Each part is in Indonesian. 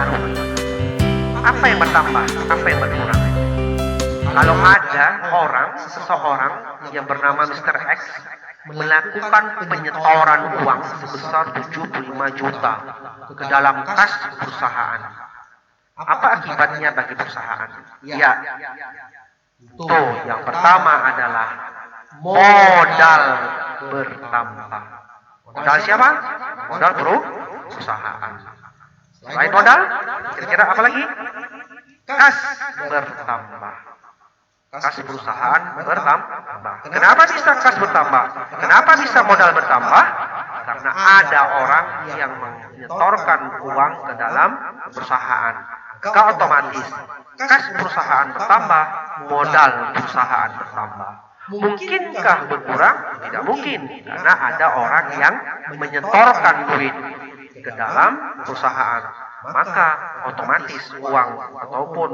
mempengaruhi? Apa yang bertambah? Apa yang berkurang? Kalau ada seseorang yang bernama Mr. X melakukan penyetoran uang sebesar 75 juta ke dalam kas perusahaan, apa akibatnya bagi perusahaan? Ya, tuh yang pertama adalah modal bertambah. Modal siapa? Modal perusahaan. Selain modal, kira-kira apa lagi? Kas bertambah. Kas perusahaan bertambah. Kenapa bisa kas bertambah? Kenapa bisa modal bertambah? Karena ada orang yang menyetorkan uang ke dalam perusahaan. Maka otomatis kas perusahaan bertambah, modal perusahaan bertambah. Mungkinkah berkurang? Tidak mungkin, karena ada orang yang menyetorkan duit ke dalam perusahaan. Maka otomatis uang ataupun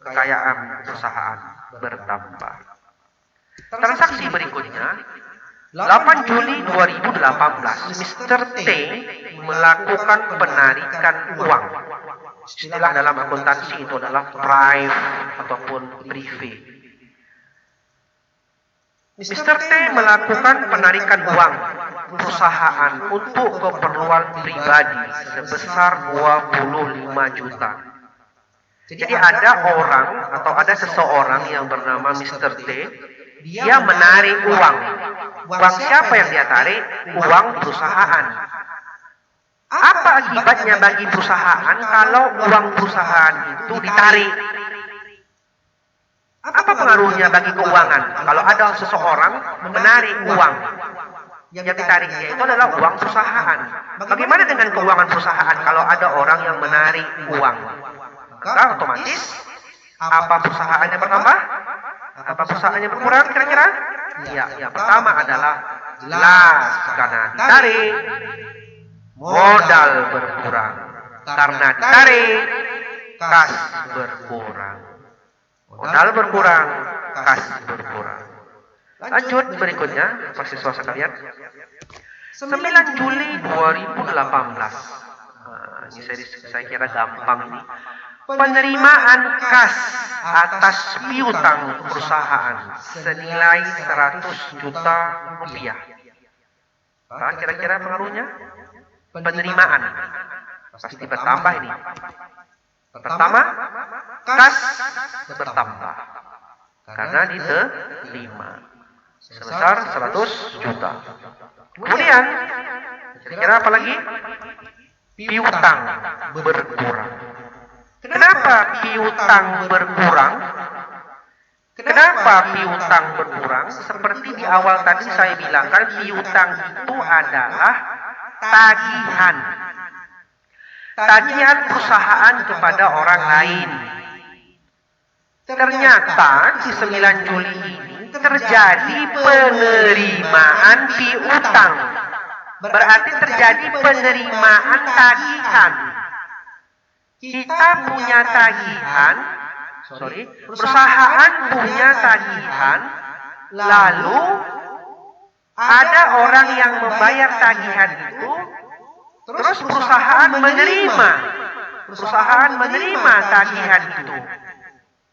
kekayaan perusahaan bertambah. Transaksi berikutnya, 8 Juli 2018, Mr. T melakukan penarikan uang. Istilah dalam akuntansi itu adalah private ataupun privé. Mr. T melakukan penarikan uang perusahaan untuk keperluan pribadi sebesar 25 juta. Jadi ada orang atau ada seseorang yang bernama Mr. T, dia menarik uang. Uang siapa yang dia tarik? Uang perusahaan. Apa akibatnya bagi perusahaan kalau uang perusahaan itu ditarik? Apa pengaruhnya bagi keuangan kalau ada seseorang menarik uang? Yang ditariknya itu adalah uang perusahaan. Bagaimana dengan keuangan perusahaan kalau ada orang yang menarik uang? Maka otomatis apa perusahaannya bertambah? Apa perusahaannya berkurang kira-kira? Ya, yang pertama adalah jelas karena ditarik, modal berkurang. Karena ditarik, kas berkurang. Modal berkurang, kas berkurang. Lanjut berikutnya, mahasiswa sekalian. 9 Juli 2018. Ini saya kira gampang ini. Penerimaan kas atas piutang perusahaan senilai 100 juta rupiah. Kira-kira pengaruhnya? Penerimaan pasti bertambah ini. Pertama, kas bertambah karena diterima sebesar 100 juta. Kemudian, kira-kira apa lagi? Piutang berkurang. Kenapa piutang berkurang? Kenapa piutang berkurang? Seperti di awal tadi saya bilangkan, piutang itu adalah tagihan. Tagihan perusahaan kepada orang lain. Ternyata di 9 Juli ini terjadi penerimaan piutang. Berarti terjadi penerimaan tagihan. Kita punya tagihan, perusahaan punya tagihan, lalu ada orang yang membayar tagihan itu, terus perusahaan menerima tagihan itu.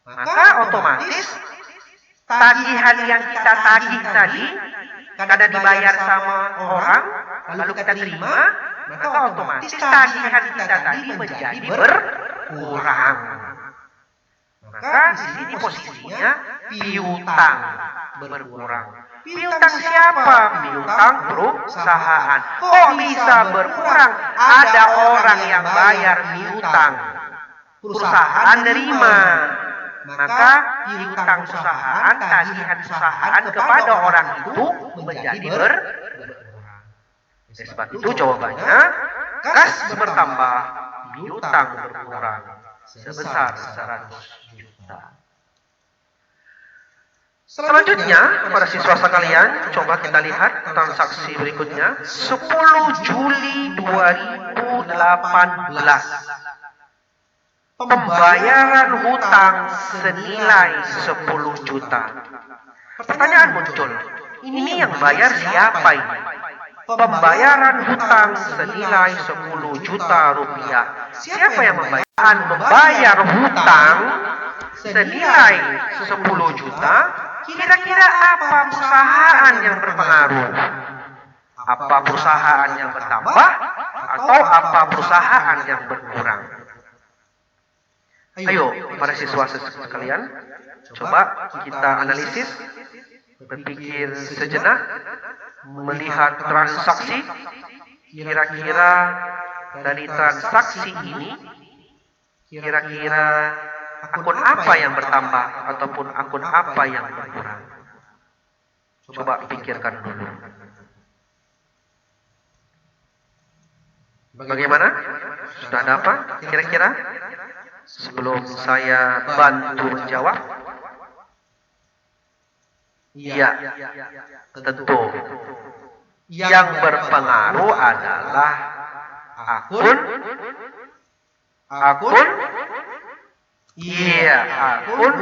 Maka otomatis tagihan yang kita tagih tadi, karena dibayar sama orang, lalu kita terima, maka otomatis tagihan kita tadi menjadi berkurang. Maka di sini posisinya piutang berkurang. Piutang siapa? Piutang perusahaan. Kok bisa berkurang? Ada orang yang bayar piutang, perusahaan nerima. Maka piutang perusahaan, tagihan perusahaan kepada orang itu menjadi berkurang. Sebab itu jawabannya, kas bertambah, piutang berkurang sebesar 100 juta. Selanjutnya, para siswa sekalian, coba kita lihat transaksi berikutnya. 10 Juli 2018. Pembayaran hutang senilai 10 juta. Pertanyaan muncul, ini yang bayar siapa ini? pembayaran hutang senilai 10 juta rupiah. Siapa yang membayar hutang senilai 10 juta? Kira-kira apa perusahaan yang berpengaruh? Apa perusahaan yang bertambah atau apa perusahaan yang berkurang? Ayo, para siswa sekalian, coba kita analisis, berpikir sejenak, melihat transaksi. Kira-kira dari transaksi ini, kira-kira akun apa yang bertambah ataupun akun apa yang berkurang? Coba pikirkan dulu. Bagaimana? Sudah ada apa kira-kira? Sebelum saya bantu menjawab. Iya, tentu. Yang berpengaruh adalah akun. Iya, akun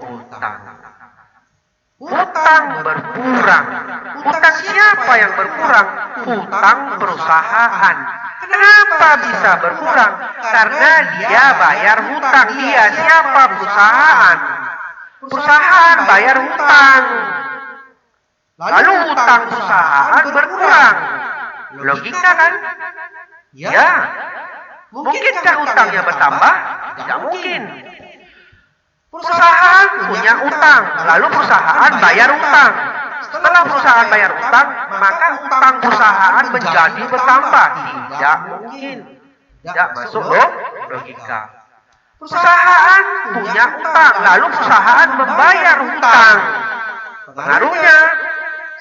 hutang. Hutang berkurang. Hutang siapa yang berkurang? Hutang perusahaan. Kenapa bisa berkurang? Karena dia bayar hutang. Dia siapa? Perusahaan. Perusahaan bayar hutang. Lalu hutang perusahaan berkurang. Logika kan? Ya. Mungkinkah hutangnya bertambah? Tidak mungkin. Perusahaan punya utang, lalu perusahaan bayar utang. Setelah perusahaan bayar utang, maka utang perusahaan menjadi bertambah. Tidak mungkin. Tidak masuk logika. Perusahaan punya utang, lalu perusahaan membayar utang. Pengaruhnya,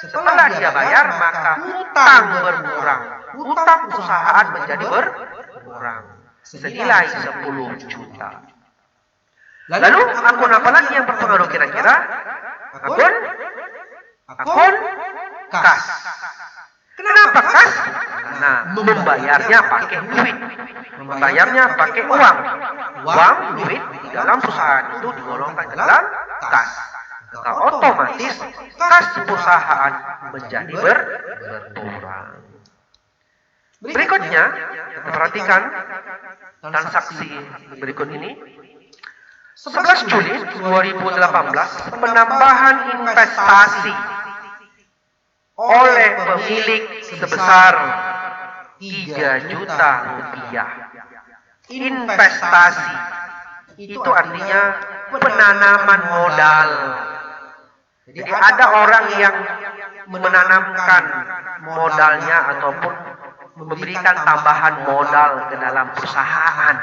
setelah dia bayar, maka hutang berkurang. Hutang perusahaan menjadi berkurang. Senilai 10 juta. Lalu akun apa lagi yang berpengaruh kira-kira? Akun kas. Kenapa kas? Nah, membayarnya pakai duit. Membayarnya pakai uang. Uang, duit di dalam perusahaan itu digolongkan ke dalam kas. Maka otomatis kas perusahaan menjadi berkurang. Berikutnya, perhatikan transaksi berikut ini. 11 Juli 2018, penambahan investasi oleh pemilik sebesar 3 juta rupiah. Investasi itu artinya penanaman modal. Jadi ada orang yang menanamkan modalnya ataupun memberikan tambahan modal ke dalam perusahaan.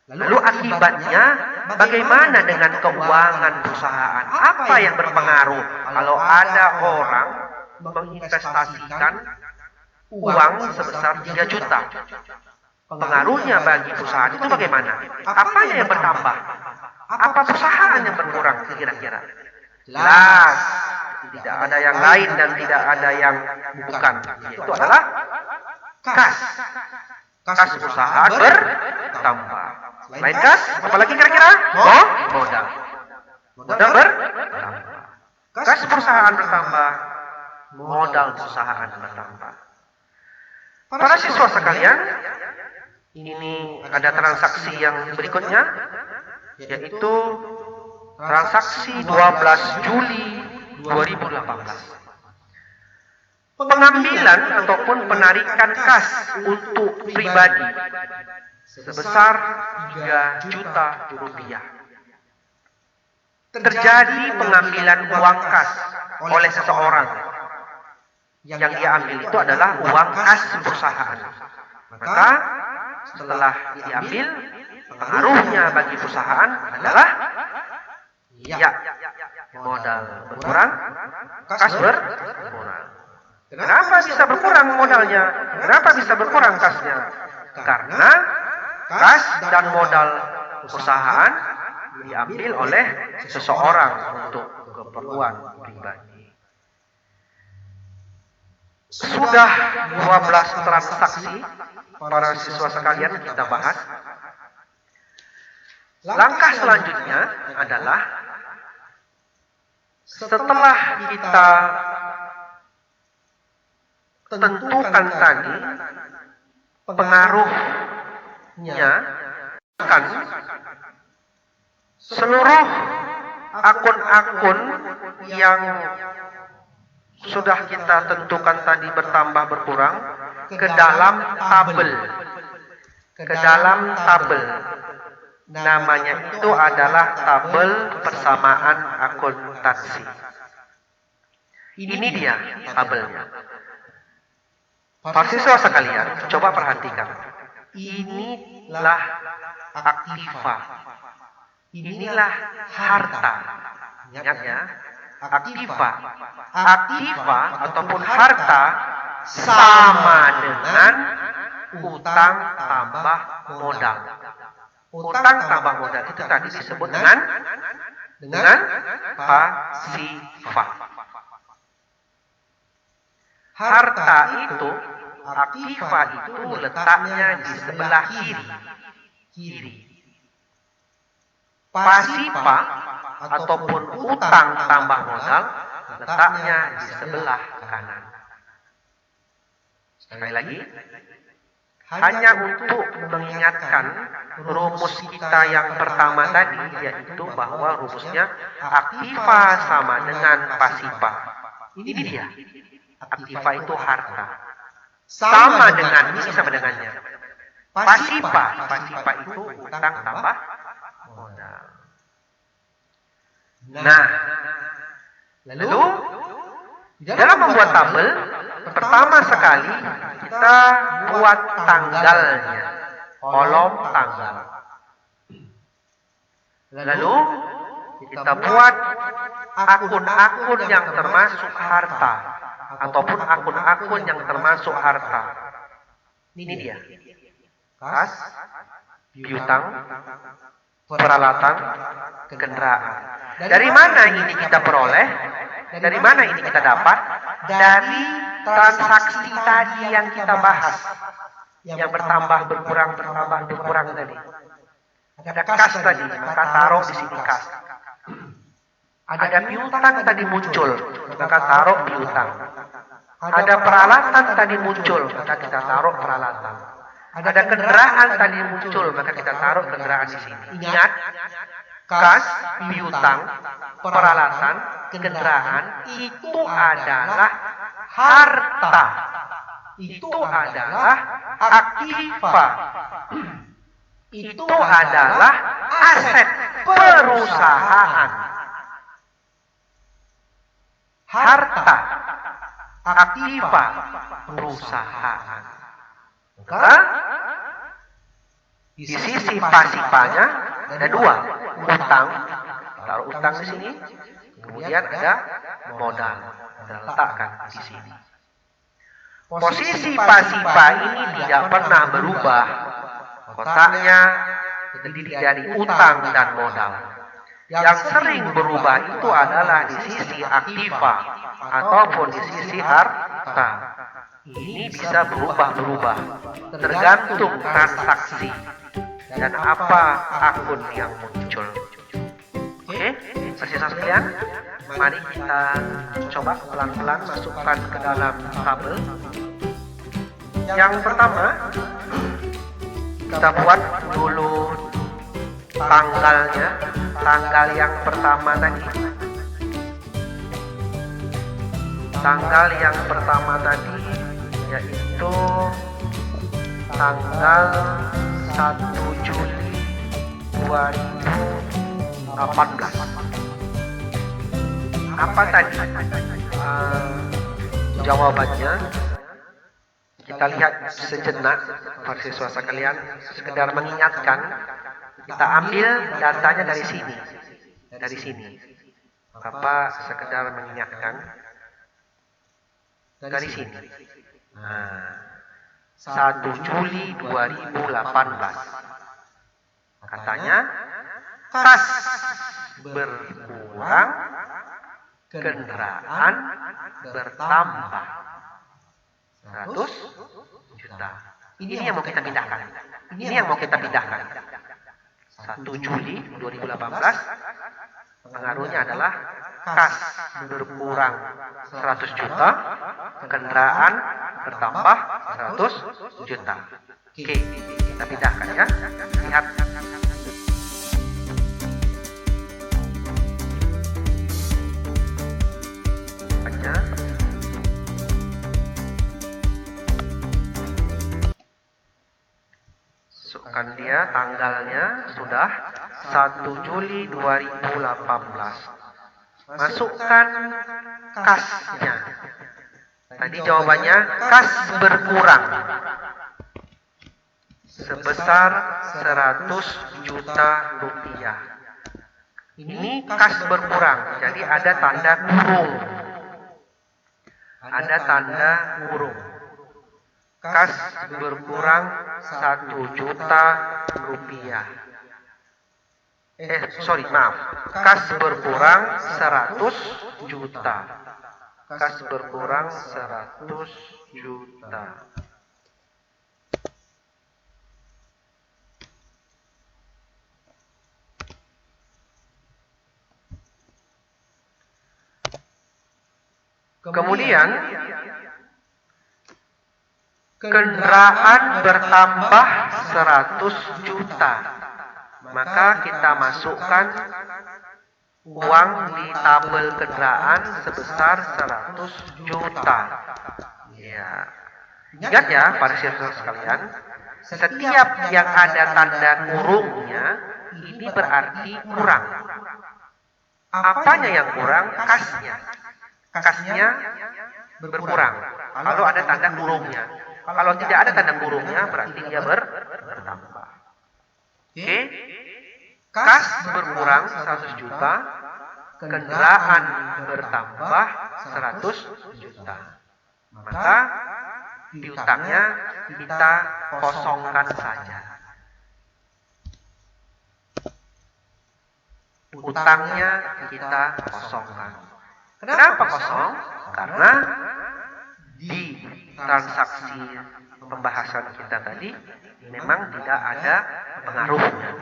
Lalu akibatnya bagaimana dengan keuangan perusahaan? Apa yang berpengaruh kalau ada orang menginvestasikan uang sebesar 3 juta? Pengaruhnya bagi perusahaan itu bagaimana? Apa yang bertambah? Apa perusahaan yang berkurang kira-kira? Jelas, tidak ada yang lain dan tidak ada yang bukan. Itu adalah kas. Kas perusahaan bertambah. Selain kas, apalagi kira-kira? Modal. Modal bertambah. Kas perusahaan bertambah, modal perusahaan bertambah. Para siswa sekalian, ini ada transaksi yang berikutnya, yaitu transaksi 12 Juli 2018. Pengambilan ataupun penarikan kas untuk pribadi sebesar 3 juta rupiah. Terjadi pengambilan uang kas oleh seseorang. Yang dia ambil itu adalah uang kas perusahaan. Maka setelah diambil, pengaruhnya bagi perusahaan adalah modal berkurang, kas berkurang. Kenapa bisa berkurang modalnya? Kenapa bisa berkurang kasnya? Karena kas dan modal perusahaan diambil oleh seseorang untuk keperluan pribadi. Sudah 12 transaksi para siswa sekalian kita bahas. Langkah selanjutnya adalah setelah kita tentukan tadi pengaruhnya kan seluruh akun-akun yang sudah kita tentukan tadi bertambah berkurang ke dalam tabel. Namanya itu adalah tabel persamaan akuntansi. Ini dia tabelnya. Mahasiswa sekalian, coba perhatikan. Inilah aktiva. Inilah harta. Ingat ya, aktiva. Aktiva ataupun harta sama dengan utang tambah modal. Utang tambah modal itu tadi disebut dengan pasifah. Harta itu, aktiva itu letaknya di sebelah kiri. Pasifah ataupun utang tambah modal letaknya di sebelah kanan. Sekali lagi, hanya untuk mengingatkan rumus kita yang pertama tadi, yaitu bahwa rumusnya aktiva sama dengan pasifah. Ini dia. Aktiva itu harta. Sama dengan, ini sama dengannya. Pasifah itu utang tambah modal. Nah, lalu dalam membuat tabel, pertama sekali kita buat tanggalnya, kolom tanggal. Lalu kita buat akun-akun yang termasuk harta ataupun akun-akun yang termasuk harta. Ini dia. Kas, piutang, peralatan, kendaraan. Dari mana ini kita peroleh? Dari mana ini kita dapat? Dari transaksi tadi yang kita bahas. Yang bertambah, berkurang tadi. Ada kas tadi, maka taruh di sini kas. Ada piutang tadi muncul, maka taruh piutang. Ada peralatan tadi muncul, maka kita taruh peralatan. Ada kendaraan tadi muncul, maka kita taruh kendaraan di sini. Ingat, kas, piutang, peralatan, kendaraan itu adalah harta. Itu adalah aktiva. Itu adalah aset perusahaan. Harta, aktiva, perusahaan. Maka di sisi pasifanya ada dua, utang, taruh utang di sini, kemudian ada modal, kita letakkan di sini. Posisi pasifah ini tidak pernah berubah, kotaknya terdiri dari utang dan modal. Yang sering berubah itu adalah di sisi aktiva ataupun di sisi harta. Ini bisa berubah-berubah, tergantung transaksi dan apa akun yang muncul. Oke, mahasiswa sekalian, mari kita coba pelan-pelan masukkan ke dalam tabel. Yang pertama, kita buat dulu tanggalnya, tanggal yang pertama tadi. Tanggal yang pertama tadi yaitu tanggal 1 Juli 2018. Apa tadi jawabannya? Kita lihat sejenak, mahasiswa sekalian, sekedar mengingatkan. Kita ambil datanya dari sini. Dari sini. Bapak sekedar mengingatkan. Dari sini. Nah, 1 Juli 2018. Katanya, kas berkurang, kendaraan bertambah. 100 juta. Ini yang mau kita pindahkan. Ini yang mau kita pindahkan. 1 Juli 2018, pengaruhnya adalah kas berkurang 100 juta, kendaraan bertambah 100 juta. Oke, kita pindahkan ya. Lihat. Masukkan dia, tanggalnya sudah 1 Juli 2018. Masukkan kasnya. Tadi jawabannya kas berkurang sebesar 100 juta rupiah. Ini kas berkurang, jadi ada tanda kurung. Ada tanda kurung. Kas berkurang 1 juta rupiah. Kas berkurang 100 juta. Kas berkurang 100 juta. Kemudian kendaraan bertambah 100 juta. Maka kita masukkan uang di tabel kendaraan sebesar 100 juta. Ya. Ingat ya para siswa sekalian, setiap yang ada tanda kurungnya ini berarti kurang. Apanya yang kurang? Kasnya. Kasnya berkurang kalau ada tanda kurungnya. Kalau tidak ada tanda kurungnya berarti dia bertambah. Oke. Kas berkurang 100 juta, kendaraan bertambah 100 juta. Maka piutangnya kita kosongkan saja. Utangnya kita kosongkan. Kenapa kosong? Karena di transaksi pembahasan kita tadi memang tidak ada pengaruhnya.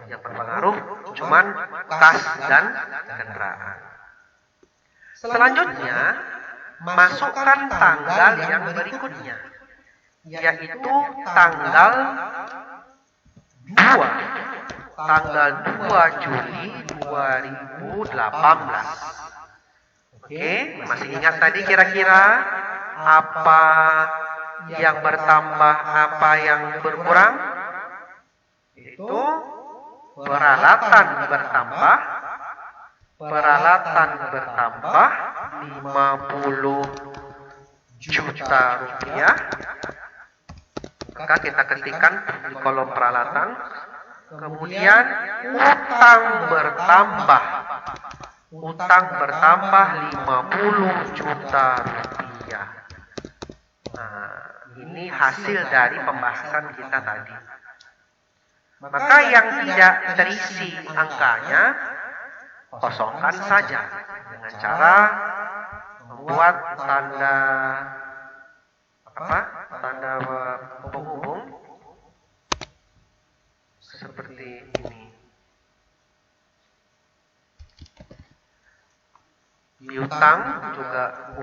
Yang berpengaruh cuman kas dan kendaraan. Selanjutnya, masukkan tanggal yang berikutnya, yaitu tanggal 2 Juli 2018. Oke, masih ingat tadi kira-kira apa yang bertambah, apa yang berkurang? Itu peralatan bertambah 50 juta rupiah. Maka kita ketikkan di kolom peralatan. Kemudian utang bertambah 50 juta rupiah. Nah, ini hasil dari pembahasan kita tadi. Maka yang tidak terisi angkanya kosongkan saja dengan cara membuat tanda penghubung seperti ini. Piutang juga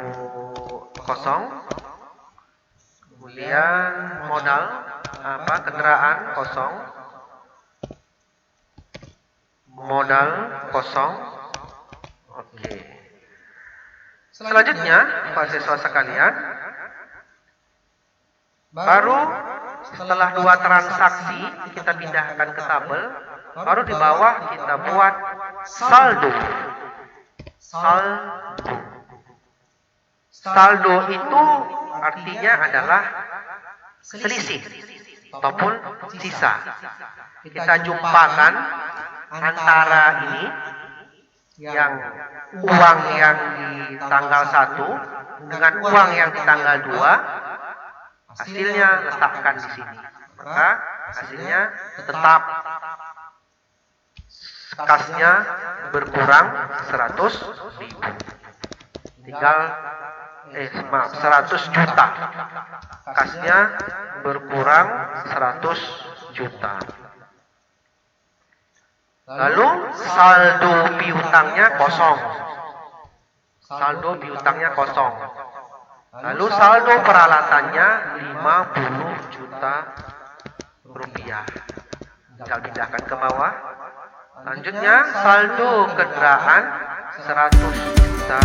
kosong. Kemudian modal kendaraan kosong. Modal kosong. Oke. Selanjutnya, para siswa sekalian, baru setelah 2 transaksi kita pindahkan ke tabel, baru di bawah kita buat saldo. Saldo itu artinya adalah selisih ataupun sisa. Kita jumpakan antara ini yang uang yang di tanggal 1 dengan uang yang di tanggal 2, hasilnya letakkan di sini. Maka hasilnya tetap kasnya berkurang 100.000. Tinggal 100 juta. Kasnya berkurang 100 juta. Lalu saldo piutangnya kosong. Saldo piutangnya kosong. Lalu saldo peralatannya 50 juta rupiah. Tinggal pindahkan ke bawah. Selanjutnya saldo kendaraan 100 juta